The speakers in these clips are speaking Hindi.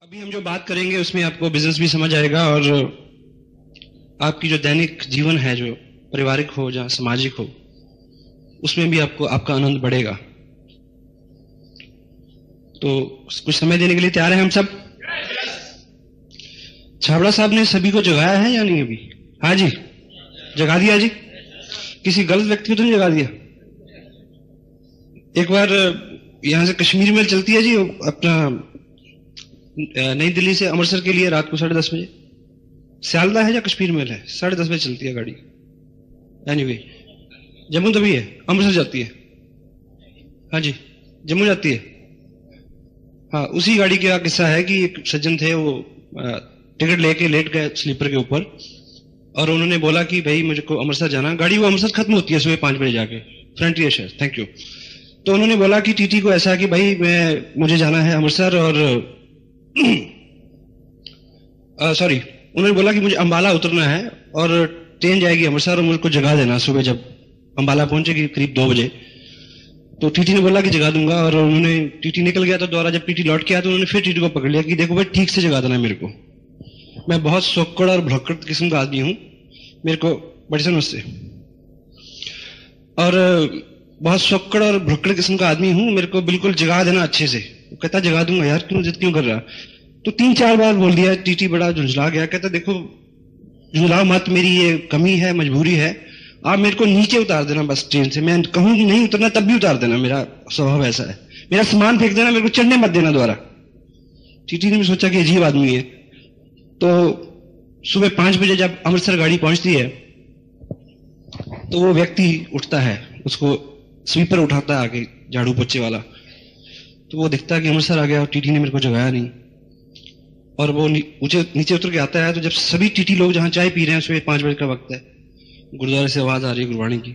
अभी हम जो बात करेंगे उसमें आपको बिजनेस भी समझ आएगा और आपकी जो दैनिक जीवन है, जो पारिवारिक हो या सामाजिक हो, उसमें भी आपको आपका आनंद बढ़ेगा। तो कुछ समय देने के लिए तैयार हैं हम सब? छाबड़ा साहब ने सभी को जगाया है या नहीं अभी? हाँ जी, जगा दिया जी। किसी गलत व्यक्ति को तो नहीं जगा दिया? एक बार यहां से कश्मीर मेल चलती है जी, अपना नई दिल्ली से अमृतसर के लिए रात को 10:30 बजे। सियालदा है या कश्मीर मेल है? 10:30 बजे चलती है गाड़ी। एनीवे, जम्मू तभी है, अमृतसर जाती है। हाँ जी, जम्मू जाती है। हाँ, उसी गाड़ी का किस्सा है कि एक सज्जन थे, वो टिकट लेके लेट गए स्लीपर के ऊपर और उन्होंने बोला कि भाई मुझको अमृतसर जाना। गाड़ी वो अमृतसर खत्म होती है सुबह 5 बजे जाके, फ्रंटियर शहर। Thank you. तो उन्होंने बोला कि टीटी को ऐसा कि भाई मुझे जाना है अमृतसर और सॉरी, उन्होंने बोला कि मुझे अंबाला उतरना है और ट्रेन जाएगी अमृतसर और मुझको जगा देना सुबह जब अंबाला पहुंचेगी करीब 2 बजे। तो टीटी ने बोला कि जगा दूंगा और उन्होंने, टीटी निकल गया तो दोबारा जब टीटी लौट के आया तो उन्होंने फिर टीटी को पकड़ लिया कि देखो भाई ठीक से जगा देना मेरे को, मैं बहुत सोक्कड़ और भुलक्कड़ किस्म का आदमी हूं, मेरे को बड़ी समझ से, और बहुत सोक्कड़ और भुलक्कड़ किस्म का आदमी हूं, मेरे को बिल्कुल जगा देना अच्छे से। वो कहता जगा दूंगा यार, क्यों जिद क्यों कर रहा? तो 3-4 बार बोल दिया। टीटी बड़ा झुंझला गया, कहता देखो झुंझलाओ मत, मेरी ये कमी है, मजबूरी है, आप मेरे को नीचे उतार देना बस ट्रेन से, मैं कहूँ कि नहीं उतरना तब भी उतार देना, मेरा स्वभाव ऐसा है, मेरा सामान फेंक देना, मेरे को चढ़ने मत देना दोबारा। टीटी ने भी सोचा कि अजीब आदमी है। तो सुबह 5 बजे जब अमृतसर गाड़ी पहुंचती है तो वो व्यक्ति उठता है, उसको स्वीपर उठाता है आगे, झाड़ू पोछे वाला। तो वो दिखता है कि अमृतसर आ गया और टीटी ने मेरे को जगाया नहीं, और वो नीचे उतर के आता है। तो जब सभी टीटी लोग जहां चाय पी रहे हैं, सुबह 5 बजे का वक्त है, गुरुद्वारे से आवाज आ रही है गुरबाणी की,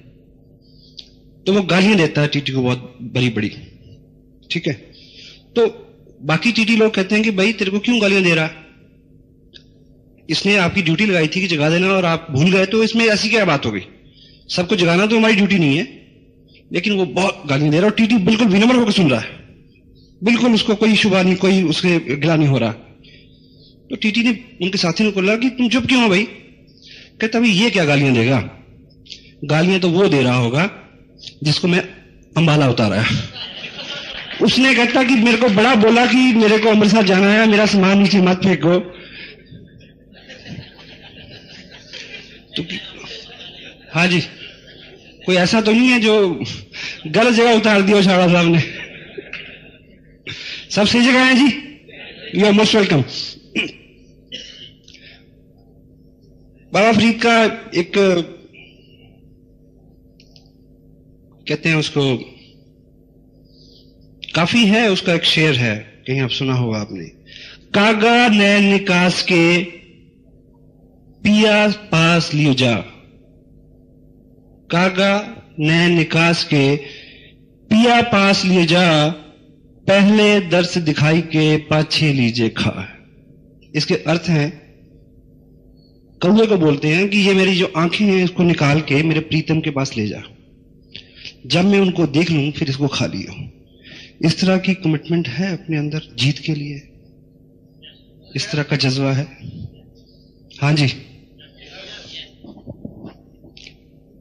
तो वो गालियां देता है टीटी को बहुत बड़ी बड़ी। ठीक है, तो बाकी टीटी लोग कहते हैं कि भाई तेरे को क्यों गालियां दे रहा, इसने आपकी ड्यूटी लगाई थी कि जगा देना और आप भूल गए, तो इसमें ऐसी क्या बात हो गई? सबको जगाना तो हमारी ड्यूटी नहीं है, लेकिन वो बहुत गालियां दे रहा है और टीटी बिल्कुल विनम्र होकर सुन रहा है, बिल्कुल उसको कोई शुभा नहीं, कोई उसके गिला नहीं हो रहा। तो टीटी ने उनके साथी ने बोला कि तुम चुप क्यों हो भाई? कहता भाई ये क्या गालियां देगा, गालियां तो वो दे रहा होगा जिसको मैं अंबाला उतारा है। उसने कहता कि मेरे को बड़ा बोला कि मेरे को अमृतसर जाना है, मेरा सामान नीचे मत फेंको। तो हाँ जी, कोई ऐसा तो नहीं है जो गलत जगह उतार दिया छाड़ा साहब ने? सब सही जगह है जी, यू आर मोस्ट वेलकम। बाबा फरीद का एक, कहते हैं उसको, काफी है उसका एक शेर है, कहीं आप सुना होगा आपने। कागा नैन निकास के पिया पास लियो जा, कागा नैन निकास के पिया पास लिए जा, पहले दर्श दिखाई के पाछे लीजिए खा। इसके अर्थ हैं, कौवे को बोलते हैं कि ये मेरी जो आंखें हैं इसको निकाल के मेरे प्रीतम के पास ले जा, जब मैं उनको देख लूं फिर इसको खा लियो। इस तरह की कमिटमेंट है अपने अंदर जीत के लिए, इस तरह का जज्बा है। हाँ जी,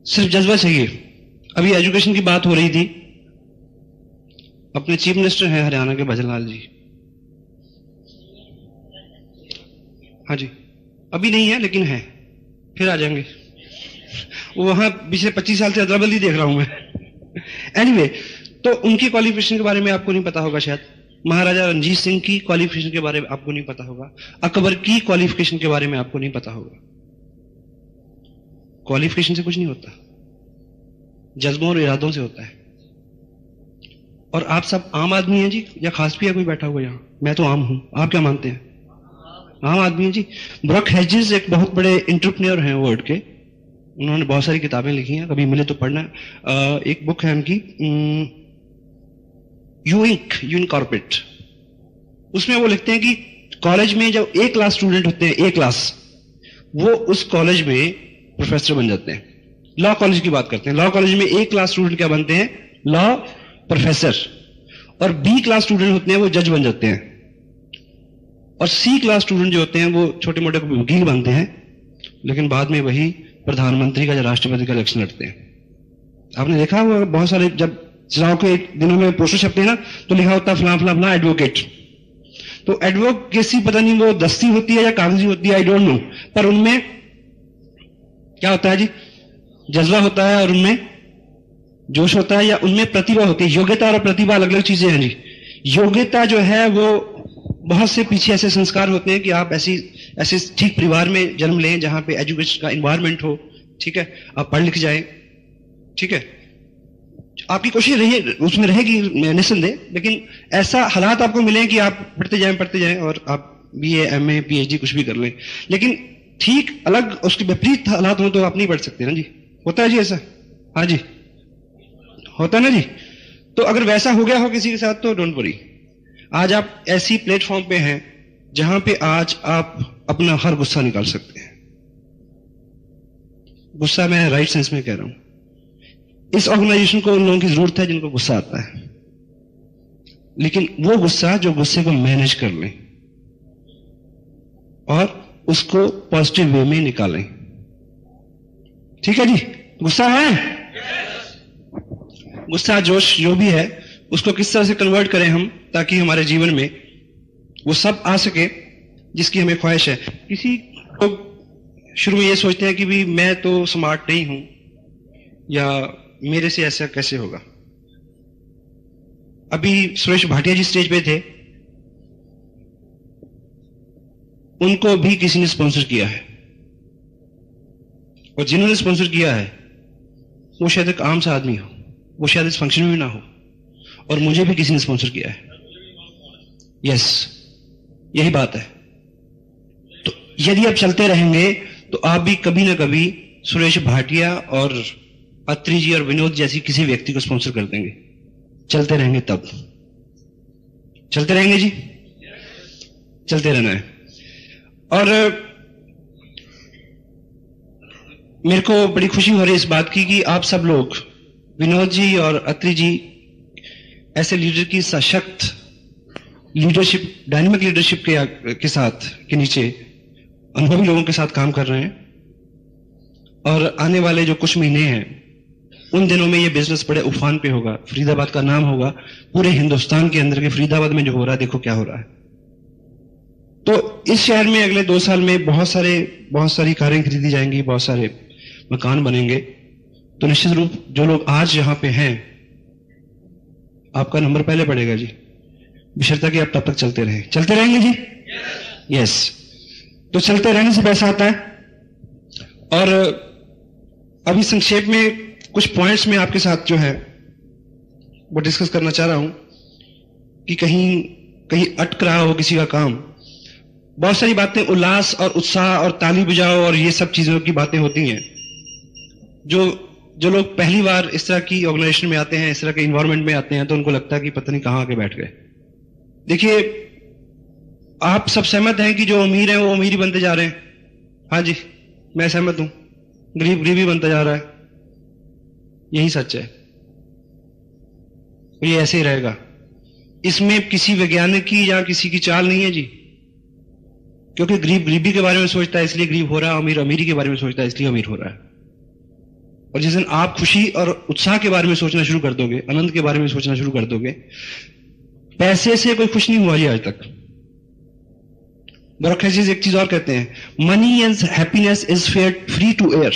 सिर्फ जज्बा चाहिए। अभी एजुकेशन की बात हो रही थी, अपने चीफ मिनिस्टर हैं हरियाणा के भजनलाल जी। हाँ जी, अभी नहीं है लेकिन है, फिर आ जाएंगे। वो वहां पिछले 25 साल से अदला बदली देख रहा हूं मैं। एनीवे, तो उनकी क्वालिफिकेशन के बारे में आपको नहीं पता होगा शायद, महाराजा रणजीत सिंह की क्वालिफिकेशन के बारे में आपको नहीं पता होगा, अकबर की क्वालिफिकेशन के बारे में आपको नहीं पता होगा। क्वालिफिकेशन से कुछ नहीं होता, जज्बों और इरादों से होता है। और आप सब आम आदमी हैं जी, या खास भी है कोई बैठा हुआ यहाँ? मैं तो आम हूं, आप क्या मानते हैं? आम आदमी है जी। ब्रॉक हेजिस एक बहुत बड़े एंटरप्रेन्योर हैं वर्ल्ड के, उन्होंने बहुत सारी किताबें लिखी हैं, कभी मिले तो पढ़ना। एक बुक है उनकी, यू इनकॉर्पोरेट। उसमें वो लिखते हैं कि कॉलेज में जब A क्लास स्टूडेंट होते हैं, A क्लास, वो उस कॉलेज में प्रोफेसर बन जाते हैं। लॉ कॉलेज की बात करते हैं, लॉ कॉलेज में A क्लास स्टूडेंट क्या बनते हैं? Law professor. और B क्लास स्टूडेंट होते हैं वो जज बन जाते हैं। और सी क्लास स्टूडेंट जो होते हैं वो छोटे मोटे वकील बनते हैं, लेकिन बाद में वही प्रधानमंत्री का या राष्ट्रपति का इलेक्शन लड़ते हैं। आपने देखा हुआ बहुत सारे, जब चुनाव के दिनों में पोस्टर छपते हैं ना, तो लिखा होता है फला फला फला एडवोकेट। तो एडवोकेसी पता नहीं वो दस्ती होती है या कागजी होती है, आई डोंट नो, पर उनमें क्या होता है जी, जज्बा होता है और उनमें जोश होता है, या उनमें प्रतिभा होती है। योग्यता और प्रतिभा अलग अलग चीजें हैं जी। योग्यता जो है वो बहुत से पीछे ऐसे संस्कार होते हैं कि आप ऐसे ठीक परिवार में जन्म लें जहां पे एजुकेशन का एनवायरनमेंट हो, ठीक है, आप पढ़ लिख जाएं, ठीक है, आपकी कोशिश रही उसमें रहेगी निस्संदेह, लेकिन ऐसा हालात आपको मिले कि आप पढ़ते जाएं और आप BA MA PhD कुछ भी कर लें, लेकिन ठीक अलग उसके विपरीत हालात हो तो आप नहीं पढ़ सकते ना जी। होता है जी ऐसा? हाँ जी, होता है ना जी। तो अगर वैसा हो गया हो किसी के साथ तो डोंट वरी, आज आप ऐसी प्लेटफॉर्म पे हैं जहां पे आज आप अपना हर गुस्सा निकाल सकते हैं। गुस्सा मैं राइट सेंस में कह रहा हूं। इस ऑर्गेनाइजेशन को उन लोगों की जरूरत है जिनको गुस्सा आता है, लेकिन वो गुस्सा जो गुस्से को मैनेज कर लें और उसको पॉजिटिव वे में निकालें। ठीक है जी, गुस्सा है, गुस्सा जोश जो भी है उसको किस तरह से कन्वर्ट करें हम, ताकि हमारे जीवन में वो सब आ सके जिसकी हमें ख्वाहिश है। किसी लोग शुरू में ये सोचते हैं कि भी मैं तो स्मार्ट नहीं हूं, या मेरे से ऐसा कैसे होगा। अभी सुरेश भाटिया जी स्टेज पे थे, उनको भी किसी ने स्पॉन्सर किया है, और जिन्होंने स्पॉन्सर किया है वो शायद एक आम सा आदमी हो, वो शायद इस फंक्शन में भी ना हो, और मुझे भी किसी ने स्पॉन्सर किया है। यस, यही बात है। तो यदि आप चलते रहेंगे तो आप भी कभी ना कभी सुरेश भाटिया और अत्री जी और विनोद जैसी किसी व्यक्ति को स्पॉन्सर कर देंगे। चलते रहेंगे, तब चलते रहेंगे जी, चलते रहना है। और मेरे को बड़ी खुशी हो रही है इस बात की कि आप सब लोग, विनोद जी और अत्री जी ऐसे लीडर की सशक्त लीडरशिप, डायनेमिक लीडरशिप के साथ के नीचे अनुभवी लोगों के साथ काम कर रहे हैं, और आने वाले जो कुछ महीने हैं उन दिनों में ये बिजनेस बड़े उफान पे होगा। फरीदाबाद का नाम होगा पूरे हिंदुस्तान के अंदर के फरीदाबाद में जो हो रहा है, देखो क्या हो रहा है। तो इस शहर में अगले 2 साल में बहुत सारी कारें खरीदी जाएंगी, बहुत सारे मकान बनेंगे। तो निश्चित रूप जो लोग आज यहां पे हैं, आपका नंबर पहले पड़ेगा जी, बशर्ते कि आप तब तक चलते रहें। चलते रहेंगे जी, यस। तो चलते रहने से पैसा आता है। और अभी संक्षेप में कुछ पॉइंट्स में आपके साथ जो है वो डिस्कस करना चाह रहा हूं कि कहीं अटक रहा हो किसी का काम। बहुत सारी बातें उल्लास और उत्साह और ताली बजाओ और ये सब चीजों की बातें होती हैं। जो लोग पहली बार इस तरह की ऑर्गेनाइजेशन में आते हैं, इस तरह के इन्वायरमेंट में आते हैं, तो उनको लगता है कि पता नहीं कहां आके बैठ गए। देखिए, आप सब सहमत हैं कि जो अमीर हैं वो अमीर ही बनते जा रहे हैं। हाँ जी, मैं सहमत हूं। गरीब गरीब ही बनता जा रहा है, यही सच है, ये ऐसे ही रहेगा। इसमें किसी वैज्ञानिक की या किसी की चाल नहीं है जी, क्योंकि गरीब गरीबी के बारे में सोचता है इसलिए गरीब हो रहा है, अमीर अमीरी के बारे में सोचता है इसलिए अमीर हो रहा है। और जिस दिन आप खुशी और उत्साह के बारे में सोचना शुरू कर दोगे, आनंद के बारे में सोचना शुरू कर दोगे, पैसे से कोई खुश नहीं हुआ जी आज तक। ब्यूरोक्रेसीज एक चीज और कहते हैं, money and happiness is free to air,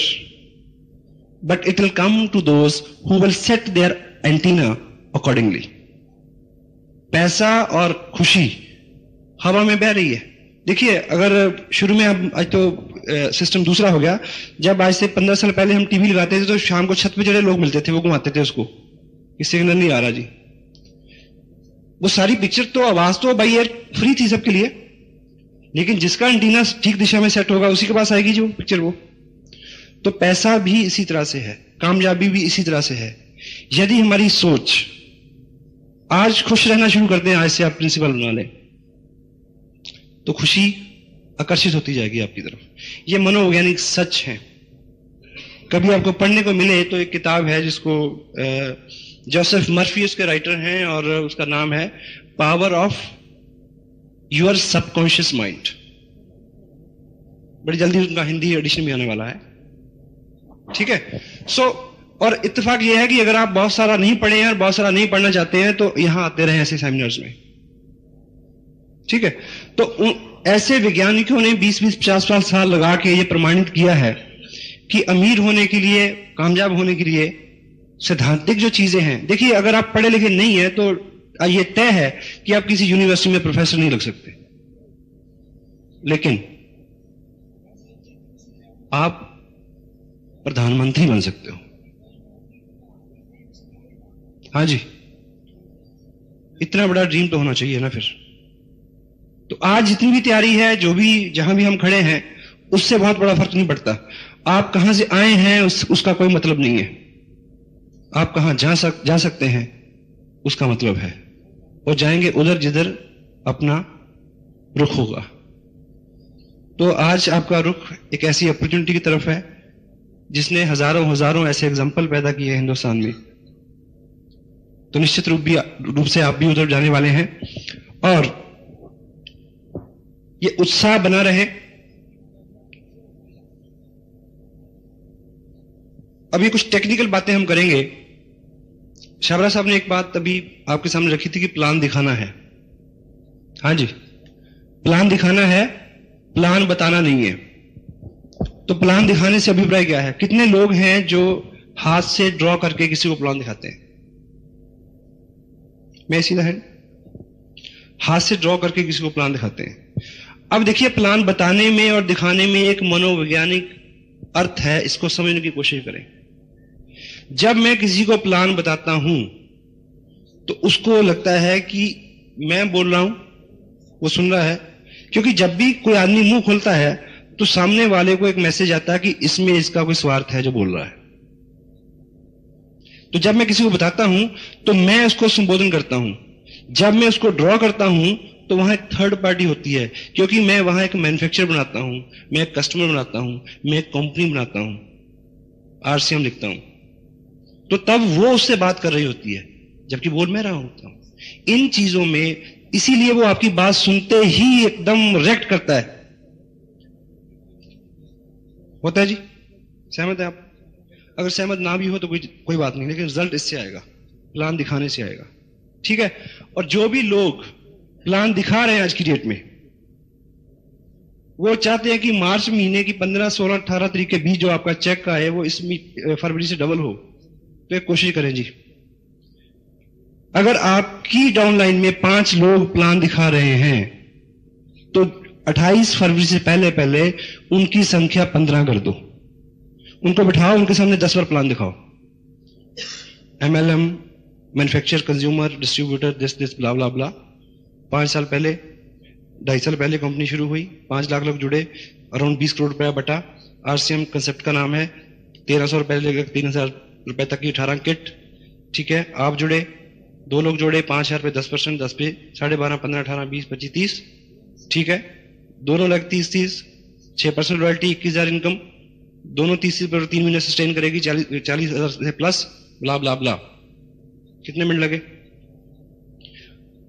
but it will come to those who will set their antenna accordingly. पैसा और खुशी हवा में बह रही है। देखिए, अगर शुरू में आज तो सिस्टम दूसरा हो गया, जब आज से 15 साल पहले हम टीवी लगाते थे तो शाम को छत पे जड़े लोग मिलते थे, वो घुमाते थे उसको कि सिग्नल नहीं आ रहा जी। वो सारी पिक्चर तो, आवाज तो भाई यार फ्री थी सबके लिए, लेकिन जिसका एंटीना ठीक दिशा में सेट होगा उसी के पास आएगी जो पिक्चर। वो तो पैसा भी इसी तरह से है, कामयाबी भी इसी तरह से है। यदि हमारी सोच आज खुश रहना शुरू करते हैं, आज से आप प्रिंसिपल बना लें, तो खुशी आकर्षित होती जाएगी आपकी तरफ। ये मनोवैज्ञानिक सच है। कभी आपको पढ़ने को मिले तो एक किताब है जिसको जोसेफ मर्फी उसके राइटर हैं, और उसका नाम है power of your subconscious mind. बड़ी जल्दी उनका हिंदी एडिशन भी आने वाला है, ठीक है। सो और इत्तेफाक यह है कि अगर आप बहुत सारा नहीं पढ़े हैं और बहुत सारा नहीं पढ़ना चाहते हैं तो यहां आते रहे ऐसे सेमिनार्स में, ठीक है। तो ऐसे वैज्ञानिकों ने 20-20, 50-50 साल लगा के ये प्रमाणित किया है कि अमीर होने के लिए, कामयाब होने के लिए सैद्धांतिक जो चीजें हैं, देखिए अगर आप पढ़े लिखे नहीं है तो ये तय है कि आप किसी यूनिवर्सिटी में प्रोफेसर नहीं लग सकते, लेकिन आप प्रधानमंत्री बन सकते हो। हाँ जी, इतना बड़ा ड्रीम तो होना चाहिए ना फिर। तो आज जितनी भी तैयारी है, जो भी जहां भी हम खड़े हैं, उससे बहुत बड़ा फर्क नहीं पड़ता। आप कहां से आए हैं उसका कोई मतलब नहीं है, आप कहां जा सकते हैं उसका मतलब है, और जाएंगे उधर जिधर अपना रुख होगा। तो आज आपका रुख एक ऐसी अपॉर्चुनिटी की तरफ है जिसने हजारों हजारों ऐसे एग्जाम्पल पैदा किए हैं हिंदुस्तान में। तो निश्चित रूप से आप भी उधर जाने वाले हैं, और ये उत्साह बना रहे। अभी कुछ टेक्निकल बातें हम करेंगे। शाबरा साहब ने एक बात अभी आपके सामने रखी थी कि प्लान दिखाना है। हाँ जी, प्लान दिखाना है, प्लान बताना नहीं है। तो प्लान दिखाने से अभिप्राय क्या है? कितने लोग हैं जो हाथ से ड्रॉ करके किसी को प्लान दिखाते हैं? मैं सीधा है, हाथ से ड्रॉ करके किसी को प्लान दिखाते हैं। अब देखिए, प्लान बताने में और दिखाने में एक मनोवैज्ञानिक अर्थ है, इसको समझने की कोशिश करें। जब मैं किसी को प्लान बताता हूं तो उसको लगता है कि मैं बोल रहा हूं, वो सुन रहा है, क्योंकि जब भी कोई आदमी मुंह खोलता है तो सामने वाले को एक मैसेज आता है कि इसमें इसका कोई स्वार्थ है जो बोल रहा है। तो जब मैं किसी को बताता हूं तो मैं उसको संबोधन करता हूं। जब मैं उसको ड्रॉ करता हूं तो वहां एक थर्ड पार्टी होती है, क्योंकि मैं वहां एक मैन्युफैक्चर बनाता हूं, मैं एक कस्टमर बनाता हूं, मैं एक कंपनी बनाता हूं, आरसीएम लिखता हूं। तो तब वो उससे बात कर रही होती है, जबकि बोल मैं रहा होता हूं। इन चीजों में इसीलिए वो आपकी बात सुनते ही एकदम रिएक्ट करता है। होता है जी? सहमत है आप? अगर सहमत ना भी हो तो कोई बात नहीं, लेकिन रिजल्ट इससे आएगा, प्लान दिखाने से आएगा, ठीक है। और जो भी लोग प्लान दिखा रहे हैं आज की डेट में, वो चाहते हैं कि मार्च महीने की 15, 16, 18 तारीख के बीच जो आपका चेक का है वो इस फरवरी से डबल हो। तो एक कोशिश करें जी, अगर आपकी डाउनलाइन में 5 लोग प्लान दिखा रहे हैं तो 28 फरवरी से पहले पहले उनकी संख्या 15 कर दो। उनको बिठाओ, उनके सामने 10 बार प्लान दिखाओ। MLM, manufacture, consumer, distributor, this blah blah blah. 5 साल पहले, 2.5 साल पहले कंपनी शुरू हुई, 5 लाख लोग जुड़े, अराउंड 20 करोड़ रुपया बटा। आरसीएम कंसेप्ट का नाम है। 1300 रुपए लेकर 3000 रुपए तक की 18 किट, ठीक है। आप जुड़े, 2 लोग जुड़े, 5000 पे 10%, 10 पे 12.5, 15, 18, 20, 25, 30, ठीक है। दोनों लग 30, 6% रॉयल्टी, 21,000 इनकम, दोनों 30 पर 3 महीने सस्टेन करेगी, 40,000 से प्लस, ब्ला ब्ला ब्ला। कितने मिनट लगे?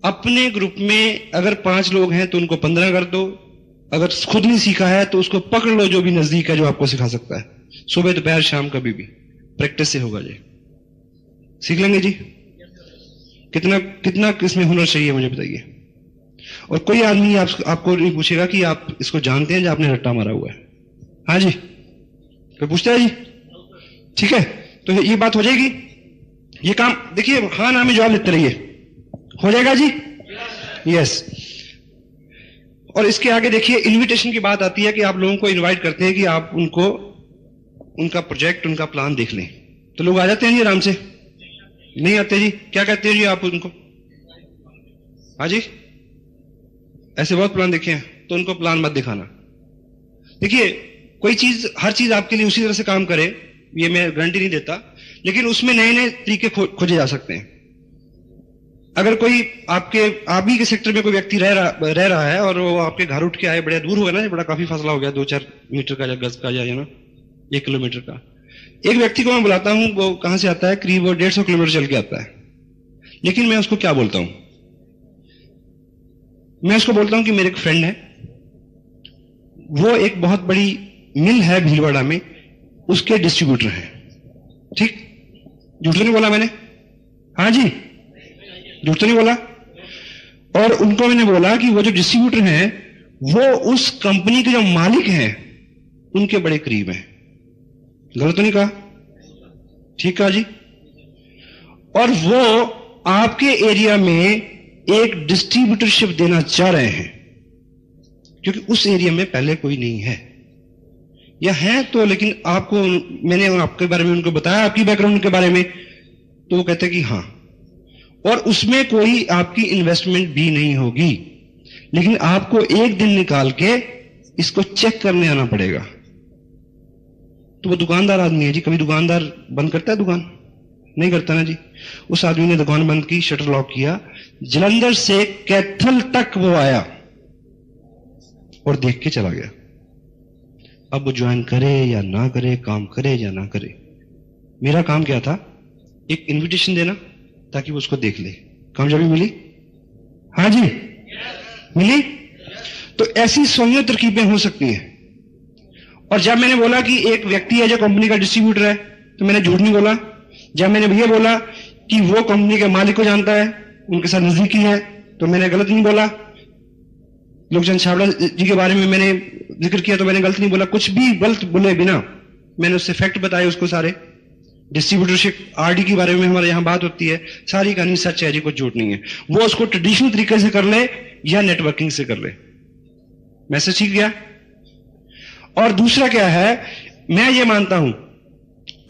अपने ग्रुप में अगर 5 लोग हैं तो उनको 15 कर दो। अगर खुद नहीं सीखा है तो उसको पकड़ लो जो भी नजदीक है जो आपको सिखा सकता है, सुबह दोपहर शाम कभी भी। प्रैक्टिस से होगा जी, सीख लेंगे जी। कितना इसमें हुनर चाहिए मुझे बताइए। और कोई आदमी आपको नहीं पूछेगा कि आप इसको जानते हैं या आपने रट्टा मारा हुआ है। हाँ जी, कोई पूछता है जी? ठीक है, तो ये बात हो जाएगी। ये काम देखिए, हाँ ना में जवाब लेते रहिए, हो जाएगा जी? यस। और इसके आगे देखिए, इनविटेशन की बात आती है कि आप लोगों को इनवाइट करते हैं कि आप उनको उनका प्रोजेक्ट, उनका प्लान देख लें। तो लोग आ जाते हैं जी आराम से? नहीं आते जी। क्या कहते हैं जी आप उनको? हाँ जी, ऐसे बहुत प्लान देखे हैं, तो उनको प्लान मत दिखाना। देखिए, कोई चीज, हर चीज आपके लिए उसी तरह से काम करे ये मैं गारंटी नहीं देता, लेकिन उसमें नए नए तरीके खोजे जा सकते हैं। अगर कोई आप ही के सेक्टर में कोई व्यक्ति रह रहा है और वो आपके घर उठ के आए, बड़ा दूर हो गया ना, बड़ा काफी फासला हो गया, 2-4 मीटर का या गज का या ना 1 किलोमीटर का। एक व्यक्ति को मैं बुलाता हूं, वो कहां से आता है? करीब 150 किलोमीटर चल के आता है। लेकिन मैं उसको क्या बोलता हूं? मैं उसको बोलता हूं कि मेरे एक फ्रेंड है, वो एक बहुत बड़ी मिल है भीलवाड़ा में, उसके डिस्ट्रीब्यूटर हैं। ठीक, झूठ तो नहीं बोला मैंने? हाँ जी, झूठ तो नहीं बोला? और उनको मैंने बोला कि वो जो डिस्ट्रीब्यूटर हैं वो उस कंपनी के जो मालिक हैं उनके बड़े करीब हैं। गलत तो नहीं कहा? ठीक कहा जी। और वो आपके एरिया में एक डिस्ट्रीब्यूटरशिप देना चाह रहे हैं, क्योंकि उस एरिया में पहले कोई नहीं है, या है तो, लेकिन आपको, मैंने आपके बारे में उनको बताया, आपकी बैकग्राउंड के बारे में, तो वो कहते हैं कि हां, और उसमें कोई आपकी इन्वेस्टमेंट भी नहीं होगी, लेकिन आपको एक दिन निकाल के इसको चेक करने आना पड़ेगा। तो वो दुकानदार आदमी है जी, कभी दुकानदार बंद करता है दुकान? नहीं करता ना जी। उस आदमी ने दुकान बंद की, शटर लॉक किया, जलंधर से कैथल तक वो आया और देख के चला गया। अब वो ज्वाइन करे या ना करे, काम करे या ना करे, मेरा काम क्या था? एक इनविटेशन देना ताकि वो उसको देख ले। कामयाबी मिली? हाँ जी, मिली। तो ऐसी 100 तरकीबें हो सकती हैं। और जब मैंने बोला कि एक व्यक्ति है जो कंपनी का डिस्ट्रीब्यूटर है, तो मैंने झूठ नहीं बोला। जब मैंने भैया बोला कि वो कंपनी के मालिक को जानता है, उनके साथ नजदीकी है, तो मैंने गलत नहीं बोला। लोकचंद छाबड़ा जी के बारे में मैंने जिक्र किया तो मैंने गलत नहीं बोला। कुछ भी गलत बोले बिना मैंने उससे फैक्ट बताए उसको सारे। डिस्ट्रीब्यूटरशिप आरडी के बारे में हमारे यहां बात होती है, सारी कहानी सच है जी, कुछ झूठ नहीं है। वो उसको ट्रेडिशनल तरीके से कर ले या नेटवर्किंग से कर ले। मैसेज ठीक गया? और दूसरा क्या है, मैं ये मानता हूं,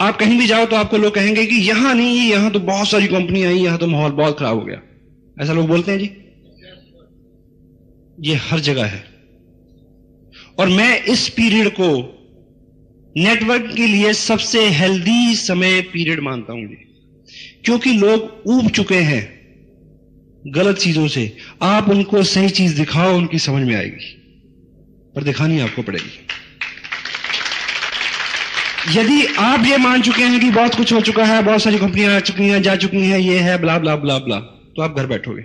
आप कहीं भी जाओ तो आपको लोग कहेंगे कि यहां नहीं, यहां तो बहुत सारी कंपनी आई, यहां तो माहौल बहुत खराब हो गया, ऐसा लोग बोलते हैं जी। ये हर जगह है। और मैं इस पीरियड को नेटवर्क के लिए सबसे हेल्दी समय पीरियड मानता हूं जी, क्योंकि लोग ऊब चुके हैं गलत चीजों से। आप उनको सही चीज दिखाओ, उनकी समझ में आएगी, पर दिखानी आपको पड़ेगी। यदि आप ये मान चुके हैं कि बहुत कुछ हो चुका है, बहुत सारी कंपनियां आ चुकी हैं, जा चुकी हैं, ये है, ब्ला ब्ला ब्ला ब्ला, तो आप घर बैठोगे।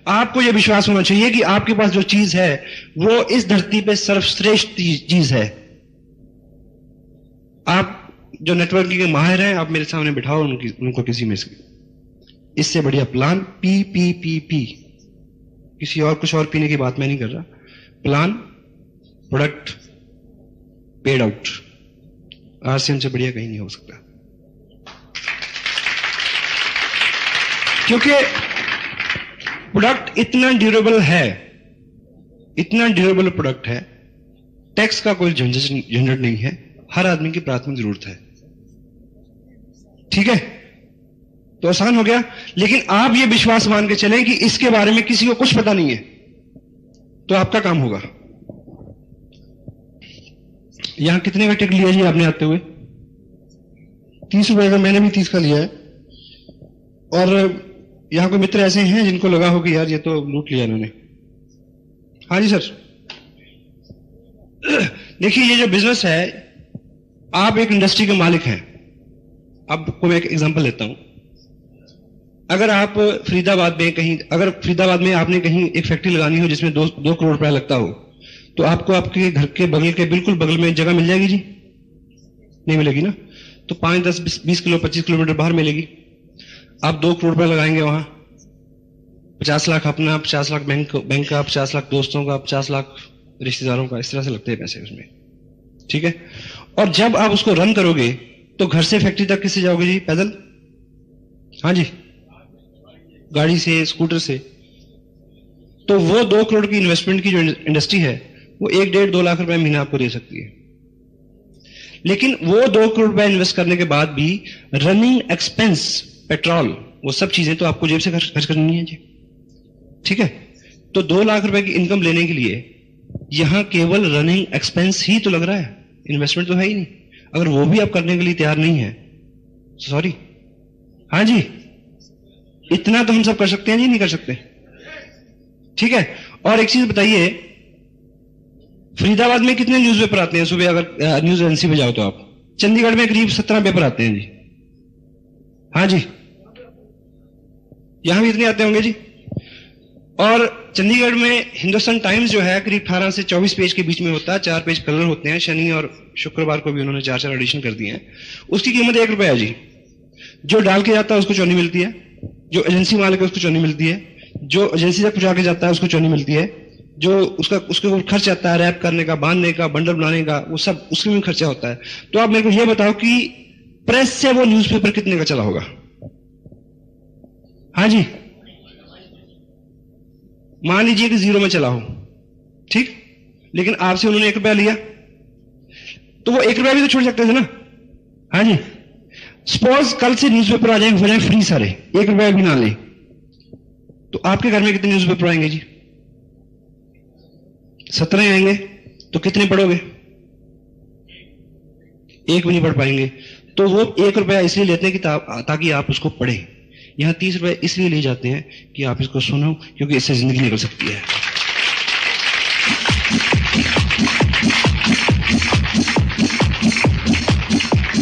आपको यह विश्वास होना चाहिए कि आपके पास जो चीज है वो इस धरती पे सर्वश्रेष्ठ चीज है। आप जो नेटवर्किंग के माहिर हैं, आप मेरे सामने बिठाओ उनको किसी में से। इससे बढ़िया प्लान पी, किसी और कुछ और पीने की बात मैं नहीं कर रहा। Plan, product, paid out, RCM से बढ़िया कहीं नहीं हो सकता। क्योंकि प्रोडक्ट इतना ड्यूरेबल है, इतना ड्यूरेबल प्रोडक्ट है, टैक्स का कोई झंझट नहीं है, हर आदमी की प्राथमिक जरूरत है। ठीक है, तो आसान हो गया। लेकिन आप ये विश्वास मान के चलें कि इसके बारे में किसी को कुछ पता नहीं है, तो आपका काम होगा। यहां कितने का टिकट लिया जी आपने आते हुए? 30 रुपए का। मैंने भी 30 का लिया है। और यहां कोई मित्र ऐसे हैं जिनको लगा हो कि यार ये तो लूट लिया इन्होंने? हाँ जी सर। देखिए, ये जो बिजनेस है, आप एक इंडस्ट्री के मालिक हैं। अब को मैं एक एग्जांपल लेता हूं। अगर आप फरीदाबाद में कहीं, अगर फरीदाबाद में आपने कहीं एक फैक्ट्री लगानी हो जिसमें 2 करोड़ रुपया लगता हो, तो आपको आपके घर के बगल के बिल्कुल बगल में जगह मिल जाएगी जी? नहीं मिलेगी ना। तो 5, 10, 20 किलो 25 किलोमीटर बाहर मिलेगी। आप 2 करोड़ रुपया लगाएंगे वहां, 50 लाख अपना, 50 लाख बैंक का, 50 लाख दोस्तों का, 50 लाख रिश्तेदारों का, इस तरह से लगते हैं पैसे उसमें। ठीक है। और जब आप उसको रन करोगे तो घर से फैक्ट्री तक किससे जाओगे जी? पैदल? हाँ जी, गाड़ी से, स्कूटर से। तो वो 2 करोड़ की इन्वेस्टमेंट की जो इंडस्ट्री है, वो 1-1.5-2 लाख रुपए महीना आपको दे सकती है। लेकिन वो 2 करोड़ रुपए इन्वेस्ट करने के बाद भी रनिंग एक्सपेंस, पेट्रोल, वो सब चीजें तो आपको जेब से खर्च करनी है जी। ठीक है। तो 2 लाख रुपए की इनकम लेने के लिए यहां केवल रनिंग एक्सपेंस ही तो लग रहा है, इन्वेस्टमेंट तो है ही नहीं। अगर वो भी आप करने के लिए तैयार नहीं है, सॉरी। हाँ जी, इतना तो हम सब कर सकते हैं जी, नहीं कर सकते? ठीक है। और एक चीज बताइए, फरीदाबाद में कितने न्यूज़पेपर आते हैं सुबह? अगर न्यूज एजेंसी पे जाओ तो आप, चंडीगढ़ में करीब 17 पेपर आते हैं जी। हाँ जी, यहां भी इतने आते होंगे जी। और चंडीगढ़ में हिंदुस्तान टाइम्स जो है करीब 18 से 24 पेज के बीच में होता है, 4 पेज कलर होते हैं। शनि और शुक्रवार को भी उन्होंने 4 एडिशन कर दिए हैं। उसकी कीमत 1 रुपया है जी। जो डाल के जाता है उसको चौनी मिलती है, जो एजेंसी मालिक है उसको चौनी मिलती है, जो एजेंसी तक पहुंचा के जाता है उसको चौनी मिलती है, जो उसके खर्च आता है रैप करने का, बांधने का, बंडल बनाने का, वो सब उसके भी खर्चा होता है। तो आप मेरे को ये बताओ कि प्रेस से वो न्यूज़पेपर कितने का चला होगा? हाँ जी, मान लीजिए कि 0 में चला हो, ठीक, लेकिन आपसे उन्होंने 1 रुपया लिया, तो वो 1 रुपया भी तो छोड़ सकते थे ना। हाँ जी, सपोज कल से न्यूज़पेपर आ जाएंगे, हो जाएंगे फ्री सारे, 1 रुपया भी ना ले, तो आपके घर में कितने न्यूज़पेपर आएंगे जी? 17 आएंगे। तो कितने पढ़ोगे? 1 भी नहीं पढ़ पाएंगे। तो वो 1 रुपया इसलिए लेते हैं कि ताकि आप उसको पढ़ें। यहां 30 रुपए इसलिए ले जाते हैं कि आप इसको सुनो, क्योंकि इससे जिंदगी निकल सकती है।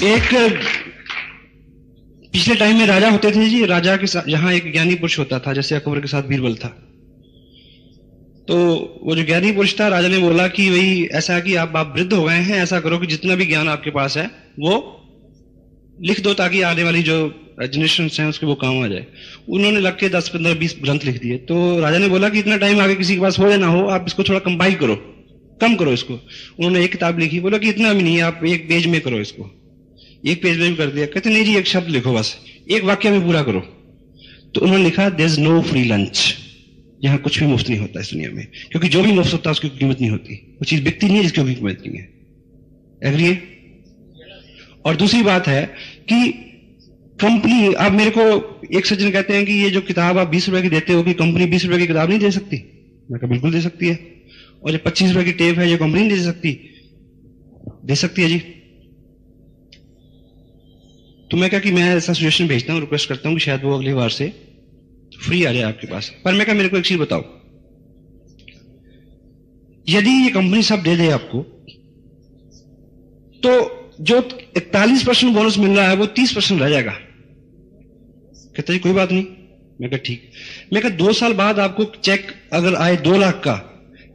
एक पिछले टाइम में राजा होते थे जी, राजा के साथ जहां एक ज्ञानी पुरुष होता था, जैसे अकबर के साथ बीरबल था। तो वो जो ज्ञानी पुरुष था, राजा ने बोला कि भाई ऐसा कि आप वृद्ध हो गए हैं, ऐसा करो कि जितना भी ज्ञान आपके पास है वो लिख दो, ताकि आने वाली जो जनरेशन है उसके वो काम आ जाए। उन्होंने लग के 10, 15, 20 ग्रंथ लिख दिए। तो राजा ने बोला कि इतना टाइम आगे किसी के पास हो या ना हो, आप इसको थोड़ा कंपाइल करो, कम करो इसको। उन्होंने 1 किताब लिखी। बोला कि इतना भी नहीं, आप 1 पेज में करो इसको। 1 पेज में भी कर दिया। कहते नहीं जी, 1 शब्द लिखो, बस 1 वाक्य में पूरा करो। तो उन्होंने लिखा, there is no free lunch. यहां कुछ भी मुफ्त नहीं होता इस दुनिया में, क्योंकि जो भी मुफ्त होता है उसकी कीमत नहीं होती। वो चीज बिकती नहीं है जिसकी कीमत नहीं है। एग्री है? और दूसरी बात है कि कंपनी, आप मेरे को एक सज्जन कहते हैं कि ये जो किताब आप 20 रुपए की देते हो, कि कंपनी 20 रुपए की किताब नहीं दे सकती? मैं कहा बिल्कुल दे सकती है। और ये 25 रुपए की टेप है, ये कंपनी नहीं दे सकती? दे सकती है जी। तो मैं कहा कि मैं ऐसा सजेशन भेजता हूं, रिक्वेस्ट करता हूं कि शायद वो अगली बार से फ्री आ जाए आपके पास। पर मैं कहा मेरे को एक चीज बताओ, यदि ये कंपनी सब दे दे आपको, तो जो 41% बोनस मिल रहा है वो 30% रह जाएगा। कहता जी कोई बात नहीं। मैं कहा ठीक। मैं कहा 2 साल बाद आपको चेक अगर आए 2 लाख का,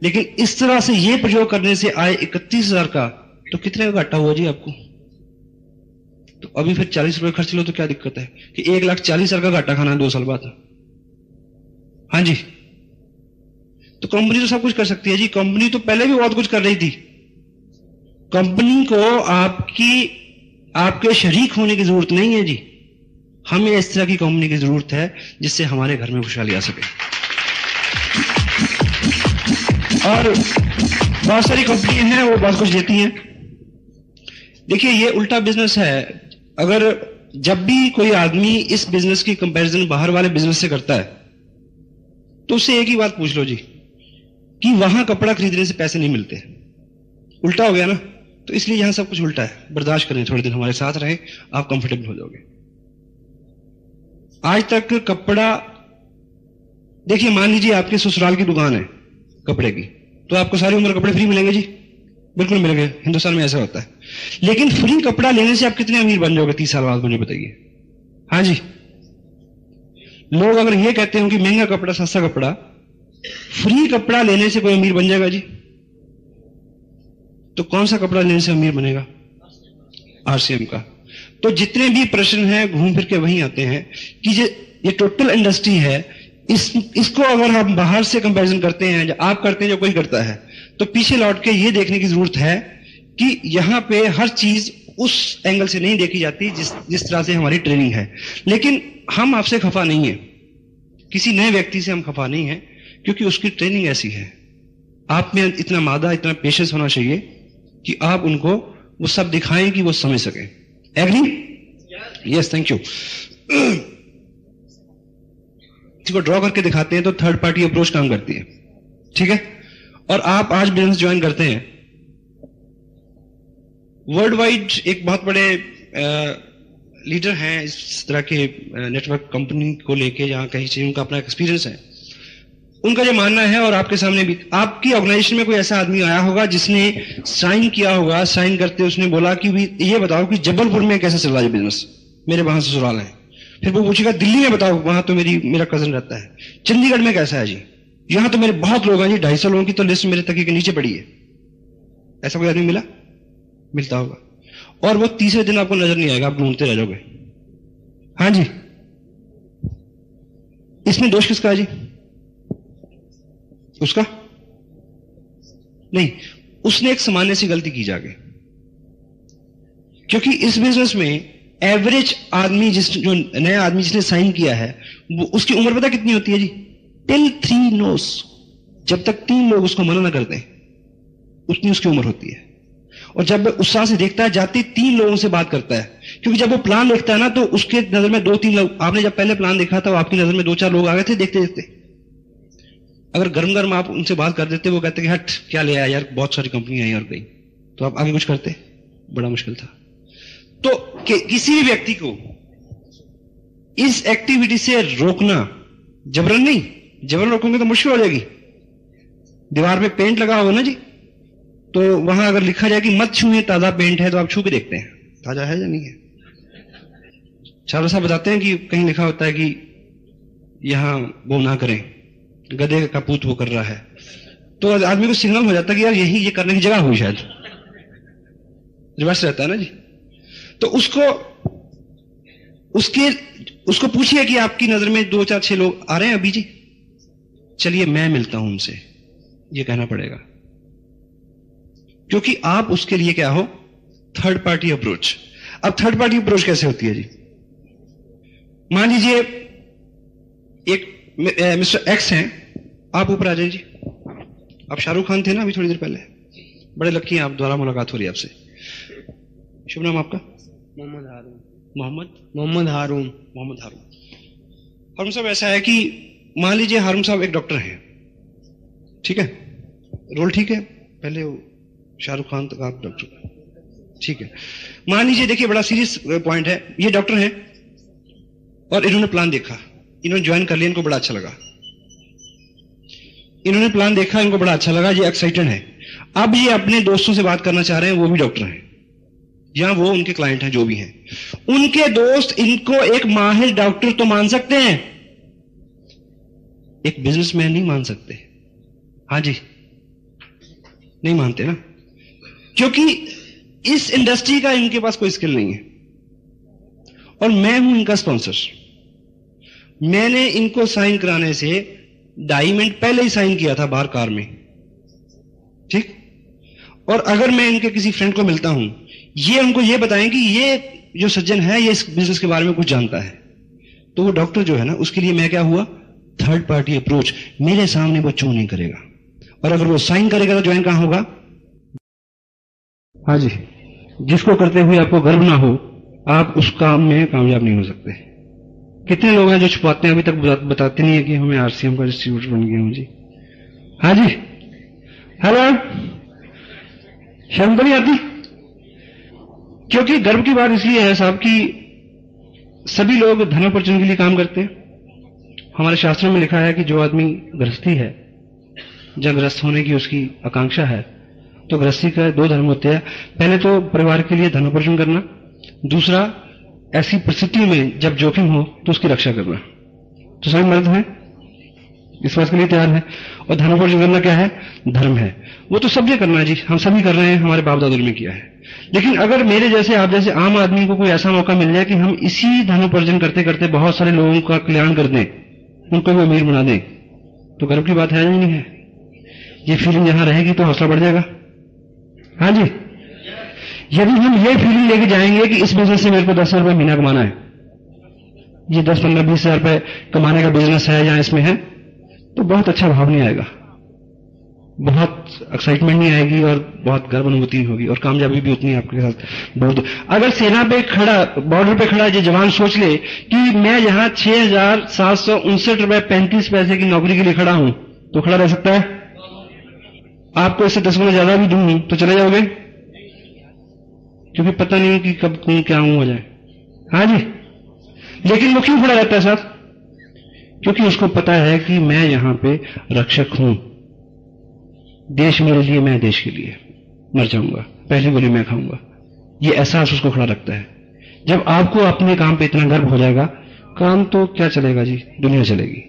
लेकिन इस तरह से ये प्रयोग करने से आए 31,000 का, तो कितने का घाटा हुआ जी आपको? तो अभी फिर 40 रुपए खर्च लो तो क्या दिक्कत है कि 1,40,000 का घाटा खाना है 2 साल बाद? हाँ जी। तो कंपनी तो सब कुछ कर सकती है जी। कंपनी तो पहले भी बहुत कुछ कर रही थी। कंपनी को आपके शरीक होने की जरूरत नहीं है जी। हमें इस तरह की कंपनी की जरूरत है जिससे हमारे घर में खुशहाली आ सके। और बहुत सारी कंपनियां हैं वो बहुत कुछ देती हैं। देखिए ये उल्टा बिजनेस है। अगर जब भी कोई आदमी इस बिजनेस की कंपैरिजन बाहर वाले बिजनेस से करता है, तो उससे एक ही बात पूछ लो जी कि वहां कपड़ा खरीदने से पैसे नहीं मिलते। उल्टा हो गया ना। तो इसलिए यहां सब कुछ उल्टा है। बर्दाश्त करें, थोड़े दिन हमारे साथ रहें, आप कंफर्टेबल हो जाओगे। आज तक कपड़ा, देखिए मान लीजिए आपके ससुराल की दुकान है कपड़े की, तो आपको सारी उम्र कपड़े फ्री मिलेंगे जी? बिल्कुल मिलेंगे। हिंदुस्तान में ऐसा होता है। लेकिन फ्री कपड़ा लेने से आप कितने अमीर बन जाओगे 30 साल बाद, मुझे बताइए। हाँ जी। लोग अगर ये कहते हो कि महंगा कपड़ा, सस्ता कपड़ा, फ्री कपड़ा लेने से कोई अमीर बन जाएगा जी? तो कौन सा कपड़ा लेने से अमीर बनेगा? आरसीएम का। तो जितने भी प्रश्न हैं घूम फिर के वहीं आते हैं कि ये टोटल इंडस्ट्री है, इसको अगर हम बाहर से कंपैरिजन करते हैं, जो आप करते हैं, जो कोई करता है, तो पीछे लौट के ये देखने की जरूरत है कि यहां पे हर चीज उस एंगल से नहीं देखी जाती जिस तरह से हमारी ट्रेनिंग है। लेकिन हम आपसे खफा नहीं है, किसी नए व्यक्ति से हम खफा नहीं है, क्योंकि उसकी ट्रेनिंग ऐसी है। आप में इतना मादा, इतना पेशेंस होना चाहिए कि आप उनको वो सब दिखाएं कि वो समझ सके। एग्री? Yes, thank you. इसको ड्रॉ करके दिखाते हैं तो थर्ड पार्टी अप्रोच काम करती है। ठीक है? और आप आज बिजनेस ज्वाइन करते हैं, वर्ल्ड वाइड एक बहुत बड़े लीडर हैं इस तरह के नेटवर्क कंपनी को लेके, जहां कहीं से उनका अपना एक्सपीरियंस है। उनका जो मानना है, और आपके सामने भी, आपकी ऑर्गेनाइजेशन में कोई ऐसा आदमी आया होगा जिसने साइन किया होगा, साइन करते उसने बोला कि ये बताओ कि जबलपुर में कैसे चल रहा है बिजनेस, मेरे वहां ससुराल है। फिर वो पूछेगा दिल्ली में बताओ, वहां तो मेरा कजन रहता है। चंडीगढ़ में कैसा है जी? यहां तो मेरे बहुत लोग हैं जी, 250 लोगों की तो लिस्ट मेरे तकिए के नीचे पड़ी है। ऐसा कोई आदमी मिला? मिलता होगा। और वो तीसरे दिन आपको नजर नहीं आएगा, आप ढूंढते रह जाओगे। हाँ जी, इसमें दोष किसका है जी? उसका नहीं, उसने एक सामान्य सी गलती की जाके। क्योंकि इस बिजनेस में एवरेज आदमी, जो नया आदमी जिसने साइन किया है, वो उसकी उम्र पता कितनी होती है जी? टिल 3 नोस, जब तक 3 लोग उसको मना ना कर दें उतनी उसकी उम्र होती है। और जब वो उत्साह से देखता है, जाते 3 लोगों से बात करता है। क्योंकि जब वो प्लान देखता है ना, तो उसके नजर में 2-3 लोग, आपने जब पहले प्लान देखा था, आपकी नजर में 2-4 लोग आ गए थे देखते देखते। अगर गर्म गर्म आप उनसे बात कर देते, वो कहते कि हट क्या ले आया यार, बहुत सारी कंपनी आई और गई, तो आप आगे कुछ करते? बड़ा मुश्किल था। तो किसी भी व्यक्ति को इस एक्टिविटी से रोकना, जबरन नहीं, जबरन रोकोगे तो मुश्किल हो जाएगी। दीवार पे पेंट लगा होगा ना जी, तो वहां अगर लिखा जाए कि मत छूए, ताजा पेंट है, तो आप छू के देखते हैं ताजा है या नहीं है। चारों साहब बताते हैं कि कहीं लिखा होता है कि यहां वो ना करें, गधे का पूत वो कर रहा है, तो आदमी को सिग्नल हो जाता है कि यार यही ये करने की जगह हुई, शायद रिवर्स रहता है ना जी। तो उसको पूछिए कि आपकी नजर में 2-4-6 लोग आ रहे हैं अभी जी, चलिए मैं मिलता हूं उनसे, ये कहना पड़ेगा। क्योंकि आप उसके लिए क्या हो? Third party approach. अब थर्ड पार्टी अप्रोच कैसे होती है जी? मान लीजिए एक मिस्टर एक्स हैं, आप ऊपर आ जाइए जी। आप शाहरुख खान थे ना अभी थोड़ी देर पहले, बड़े लकी हैं आप, दोबारा मुलाकात हो रही है आपसे। शुभ नाम आपका? मोहम्मद हारून। मोहम्मद हारून। हारून साहब, ऐसा है कि मान लीजिए हारून साहब एक डॉक्टर हैं, ठीक है, रोल ठीक है, पहले वो शाहरुख खान तक आप डॉक्टर, ठीक है। मान लीजिए, देखिए बड़ा सीरियस पॉइंट है, ये डॉक्टर हैं और इन्होंने प्लान देखा, इन्होंने ज्वाइन कर लिया, इनको बड़ा अच्छा लगा, इन्होंने प्लान देखा, इनको बड़ा अच्छा लगा, ये एक्साइटेड है। अब ये अपने दोस्तों से बात करना चाह रहे हैं, वो भी डॉक्टर हैं या वो उनके क्लाइंट हैं, जो भी हैं। उनके दोस्त इनको एक माहिर डॉक्टर तो मान सकते हैं, एक बिजनेसमैन नहीं मान सकते। हाँ जी, नहीं मानते ना, क्योंकि इस इंडस्ट्री का इनके पास कोई स्किल नहीं है। और मैं हूं इनका स्पॉन्सर, मैंने इनको साइन कराने से 2.5 मिनट पहले ही साइन किया था बाहर कार में, ठीक। और अगर मैं इनके किसी फ्रेंड को मिलता हूं, ये उनको ये बताएं कि ये जो सज्जन है ये इस बिजनेस के बारे में कुछ जानता है, तो वो डॉक्टर जो है ना, उसके लिए मैं क्या हुआ? Third party approach. मेरे सामने वो चू नहीं करेगा, और अगर वो साइन करेगा तो ज्वाइन कहां होगा? हाँ जी, जिसको करते हुए आपको गर्व ना हो, आप उस काम में कामयाब नहीं हो सकते। कितने लोग हैं जो छुपाते हैं, अभी तक बताते नहीं है कि हमें आरसीएम का डिस्ट्रीब्यूटर बन गया हूं जी। हाँ जी, हेलो, शर्म तो नहीं आती? क्योंकि गर्व की बात इसलिए है साहब कि सभी लोग धनोपार्जन के लिए काम करते हैं। हमारे शास्त्रों में लिखा है कि जो आदमी गृहस्थी है, जब गृहस्थ होने की उसकी आकांक्षा है, तो गृहस्थी का 2 धर्म होते हैं। पहले तो परिवार के लिए धनोपार्जन करना, दूसरा ऐसी परिस्थितियों में जब जोखिम हो तो उसकी रक्षा करना। तो सभी मर्द हैं, इस बात के लिए तैयार है। और धनोपार्जन करना क्या है? धर्म है। वो तो सबने करना है जी, हम सभी कर रहे हैं, हमारे बाप दादों ने किया है। लेकिन अगर मेरे जैसे, आप जैसे आम आदमी को कोई ऐसा मौका मिल जाए कि हम इसी धनोपार्जन करते करते बहुत सारे लोगों का कल्याण कर दें, उनको भी अमीर बना दें, तो गर्व की बात है या नहीं है? ये फीलिंग यहां रहेगी तो हौसला बढ़ जाएगा। हाँ जी, यदि हम ये फीलिंग लेके जाएंगे कि इस बिजनेस से मेरे को 10,000 रुपये महीना कमाना है, ये 10, 15, 20,000 रुपये कमाने का बिजनेस है या इसमें है, तो बहुत अच्छा भाव नहीं आएगा, बहुत एक्साइटमेंट नहीं आएगी, और बहुत गर्व अनुभूति होगी, और कामयाबी भी उतनी आपके साथ बहुत। अगर सेना पे खड़ा, बॉर्डर पे खड़ा ये जवान सोच ले कि मैं यहां 6,759 रुपये 35 पैसे की नौकरी के लिए खड़ा हूं, तो खड़ा रह सकता है? आपको इससे 10 गुना ज्यादा भी दूं तो चले जाओगे? क्योंकि पता नहीं कि कब कौन क्या हो जाए। हाँ जी, लेकिन वो क्यों खड़ा रहता है साहब? क्योंकि उसको पता है कि मैं यहां पे रक्षक हूं, देश मेरे लिए, मैं देश के लिए मर जाऊंगा, पहली गोली मैं खाऊंगा, ये एहसास उसको खड़ा रखता है। जब आपको अपने काम पे इतना गर्व हो जाएगा, काम तो क्या चलेगा जी, दुनिया चलेगी।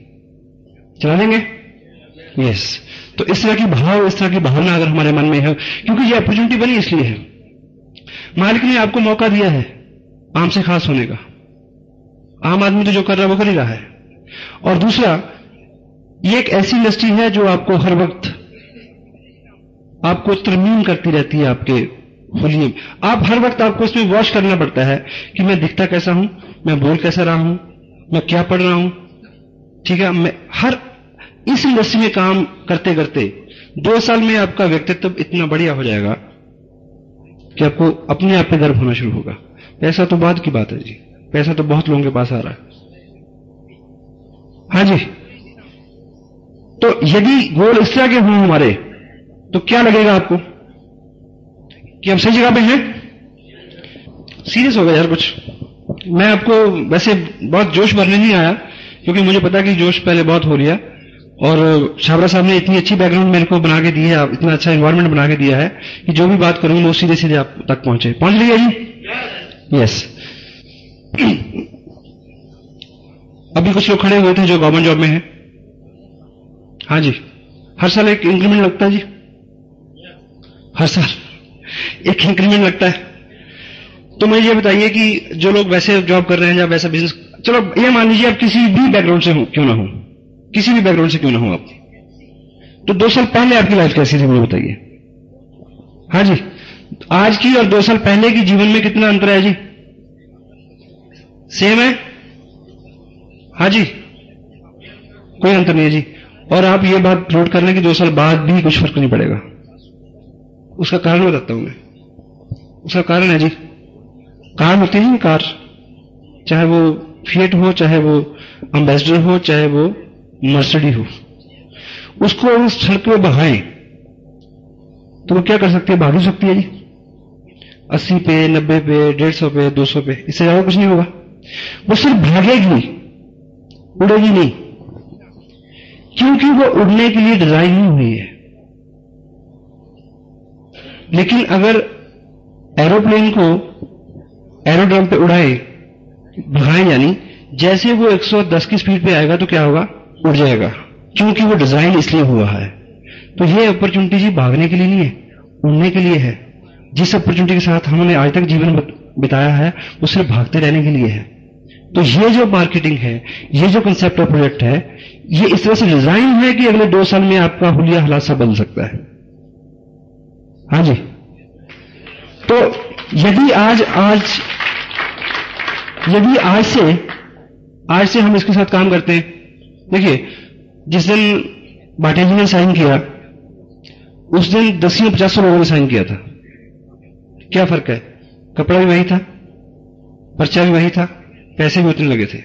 चला लेंगे? यस, तो इस तरह की भाव, इस तरह की भावना अगर हमारे मन में है, क्योंकि ये अपॉर्चुनिटी बनी इसलिए है, मालिक ने आपको मौका दिया है आम से खास होने का। आम आदमी तो जो कर रहा है वो कर ही रहा है। और दूसरा, ये एक ऐसी इंडस्ट्री है जो आपको हर वक्त आपको तरमीम करती रहती है, आपके हुलिये। आप हर वक्त आपको इसमें वॉश करना पड़ता है कि मैं दिखता कैसा हूं, मैं बोल कैसा रहा हूं, मैं क्या पढ़ रहा हूं, ठीक है। मैं हर इस इंडस्ट्री में काम करते करते 2 साल में आपका व्यक्तित्व इतना बढ़िया हो जाएगा कि आपको अपने आप पे गर्व होना शुरू होगा। पैसा तो बाद की बात है जी, पैसा तो बहुत लोगों के पास आ रहा है। हाँ जी, तो यदि गोल इस तरह के हों हमारे, तो क्या लगेगा आपको कि हम सही जगह पे हैं? सीरियस हो गया यार कुछ। मैं आपको वैसे बहुत जोश भरने नहीं आया, क्योंकि मुझे पता कि जोश पहले बहुत हो लिया, और छाबरा साहब ने इतनी अच्छी बैकग्राउंड मेरे को बना के दी है, इतना अच्छा एनवायरनमेंट बना के दिया है कि जो भी बात करूंगा वो सीधे सीधे आप तक पहुंच रही है जी। यस। अभी कुछ लोग खड़े हुए थे जो गवर्नमेंट जॉब में हैं। हाँ जी, हर साल एक इंक्रीमेंट लगता है जी, हर साल एक इंक्रीमेंट लगता है। तो मुझे ये बताइए कि जो लोग वैसे जॉब कर रहे हैं या वैसा बिजनेस, चलो ये मान लीजिए आप किसी भी बैकग्राउंड से हो क्यों ना हो, किसी भी बैकग्राउंड से क्यों ना हो आप, तो 2 साल पहले आपकी लाइफ कैसी थी मुझे बताइए। हाँ जी, आज की और 2 साल पहले की जीवन में कितना अंतर है जी? सेम है? हाँ जी, कोई अंतर नहीं है जी। और आप ये बात नोट कर लें कि 2 साल बाद भी कुछ फर्क नहीं पड़ेगा। उसका कारण बताता हूं मैं। उसका कारण है जी, कार होती है जी, कार, चाहे वो फिएट हो, चाहे वो एम्बेसडर हो, चाहे वो मर्सिडी हो, उसको उस सड़क पे बहाएं तो वो क्या कर सकती है? भाग ही सकती है जी, 80 पे, 90 पे, 150 पे, 200 पे, इससे ज्यादा कुछ नहीं होगा। वो सिर्फ भागेगी, उड़ेगी नहीं, क्योंकि वो उड़ने के लिए डिजाइन नहीं हुई है। लेकिन अगर एरोप्लेन को एरोड्रम पे उड़ाए, भगाएं, यानी जैसे वो 110 की स्पीड पे आएगा तो क्या होगा? उड़ जाएगा, क्योंकि वो डिजाइन इसलिए हुआ है। तो ये अपॉर्चुनिटी जी भागने के लिए नहीं है, उड़ने के लिए है। जिस अपॉर्चुनिटी के साथ हमने आज तक जीवन बिताया है वो सिर्फ भागते रहने के लिए है। तो ये जो मार्केटिंग है, ये जो कंसेप्ट ऑफ प्रोडक्ट है, ये इस तरह से डिजाइन है कि अगले 2 साल में आपका हुलिया हालात सा बदल सकता है। हाँ जी, तो यदि आज से हम इसके साथ काम करते हैं, देखिए जिस दिन भाटिया जी ने साइन किया उस दिन 10-50 लोगों ने साइन किया था। क्या फर्क है? कपड़ा भी वही था, पर्चा भी वही था, पैसे भी उतने लगे थे।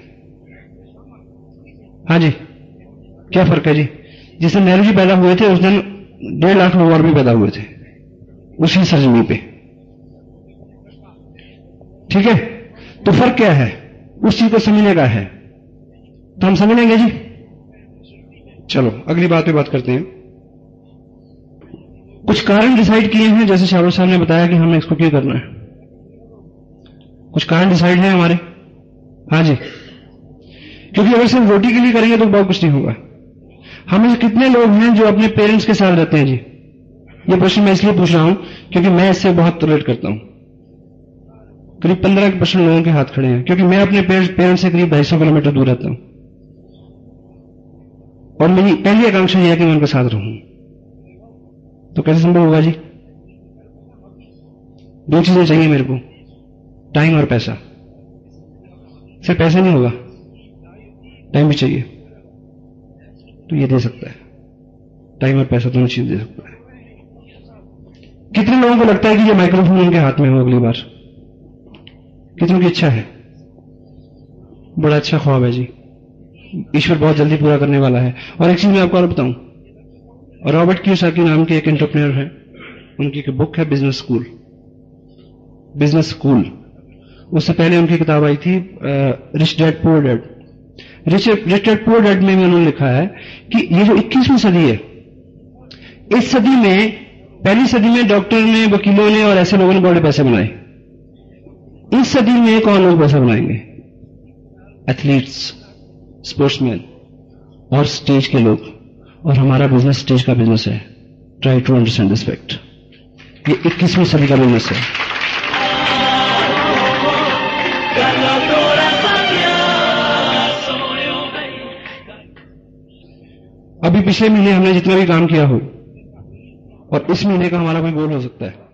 हाँ जी, क्या फर्क है जी? जिस दिन नेहरू जी पैदा हुए थे उस दिन 1.5 लाख लोग और भी पैदा हुए थे उसी सरजमी पे। ठीक है, तो फर्क क्या है? उस चीज को समझने का है, तो हम समझ लेंगे जी। चलो अगली बात पे बात करते हैं। कुछ कारण डिसाइड किए हैं, जैसे शाहरुख साहब ने बताया कि हमें इसको क्यों करना है। कुछ कारण डिसाइड है हमारे। हाँ जी, क्योंकि अगर सिर्फ रोटी के लिए करेंगे तो बहुत कुछ नहीं होगा। हम कितने लोग हैं जो अपने पेरेंट्स के साथ रहते हैं जी? ये प्रश्न मैं इसलिए पूछ रहा हूं क्योंकि मैं इससे बहुत रिलेट करता हूं। करीब 15% लोगों के हाथ खड़े हैं, क्योंकि मैं अपने पेरेंट्स से करीब 250 किलोमीटर दूर रहता हूं, और मेरी पहली आकांक्षा यह है कि मैं उनके साथ रहूं। तो कैसे संभव होगा जी? 2 चीजें चाहिए मेरे को, टाइम और पैसा। सिर्फ पैसा नहीं होगा, टाइम भी चाहिए, तो ये दे सकता है, टाइम और पैसा दोनों चीज दे सकता है। कितने लोगों को लगता है कि ये माइक्रोफोन उनके हाथ में हो अगली बार? कितनों की इच्छा है? बड़ा अच्छा ख्वाब है जी, ईश्वर बहुत जल्दी पूरा करने वाला है। और एक चीज मैं आपको और बताऊं, रॉबर्ट कियोसाकी नाम के एक एंटरप्रेन्योर है, उनकी एक बुक है बिजनेस स्कूल। उससे पहले उनकी किताब आई थी rich dad poor dad. Rich dad poor dad में भी उन्होंने लिखा है कि ये जो 21वीं सदी है, इस सदी में, पहली सदी में डॉक्टर ने, वकीलों ने और ऐसे लोगों ने बड़े पैसे बनाए। इस सदी में कौन लोग पैसा बनाएंगे? एथलीट्स, स्पोर्ट्समैन और स्टेज के लोग और हमारा बिजनेस स्टेज का बिजनेस है। Try to understand this fact. ये 21वीं सदी का बिजनेस है। अभी पिछले महीने हमने जितना भी काम किया हो और इस महीने का हमारा कोई गोल हो सकता है।